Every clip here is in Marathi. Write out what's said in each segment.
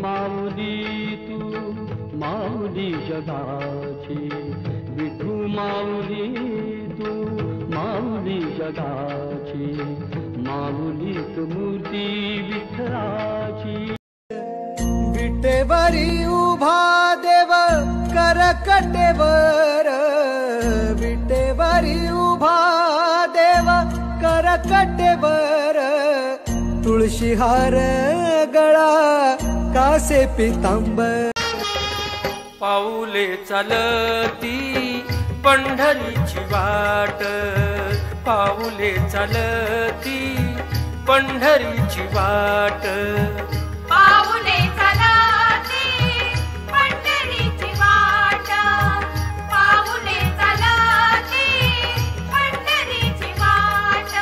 माऊली तू माऊली जगाची, विठू माऊली तू माऊली जगाची, माऊलीत मूर्ती विठ्ठलाची। विटेवरी उभा देव करकटेवर, विटेवरी उभा देव करकटेवर, तुळशीहार गळा कासे पितांबर। पाऊले चालती पंढरीची वाट, पाऊले चालती पंढरीची वाट, पाऊले चालती पंढरीची वाट, पाऊले चालती पंढरीची वाट।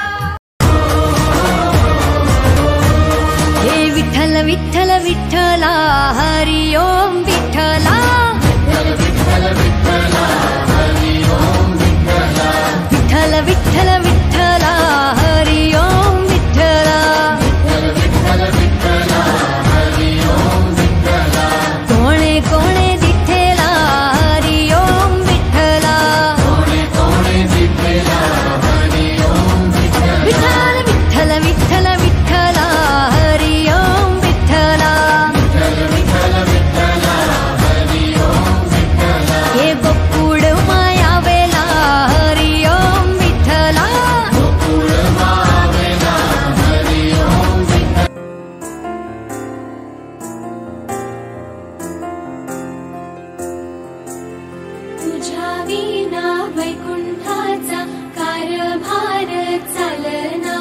हे विठ्ठल विठ्ठल विठ्ठला हरि ओम विठ्ठला, विठ्ठल विठ्ठला हरि ओम विठ्ठला, विठ्ठल विठ्ठल विठ्ठला हरि ओम विठ्ठला, विठ्ठल विठ्ठला हरि ओम विठ्ठला, कोणे कोणे विठ्ठला हरि ओम विठ्ठला, कोणे कोणे विठ्ठला हरि ओम विठ्ठला, विठ्ठल विठ्ठल विठ्ठल विठ्ठला हरि ओम विठ्ठला, विठ्ठल विठ्ठला हरि ओम विठ्ठला, हे गोकुळ मायावेला हरि ओम विठ्ठला, गोकुळ मायावेला हरि ओम विठ्ठला। तुझ्या विना वैकुंठाचा कारभार चालना,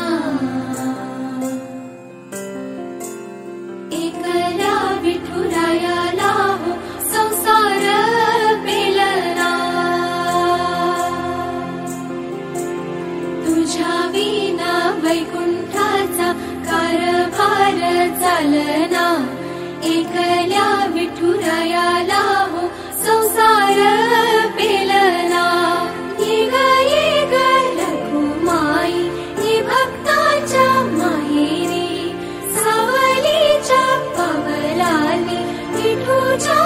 एकल्या विठुरायाला हो संसार पेलना, तुझ्या विना वैकुंठाचा कारभार चालना, एकल्या विठुरायाला हो संसार पेलना। ये ग रघुमाई ये भक्ताच्या माहेरी, सावलीच्या पवलाली विठूच्या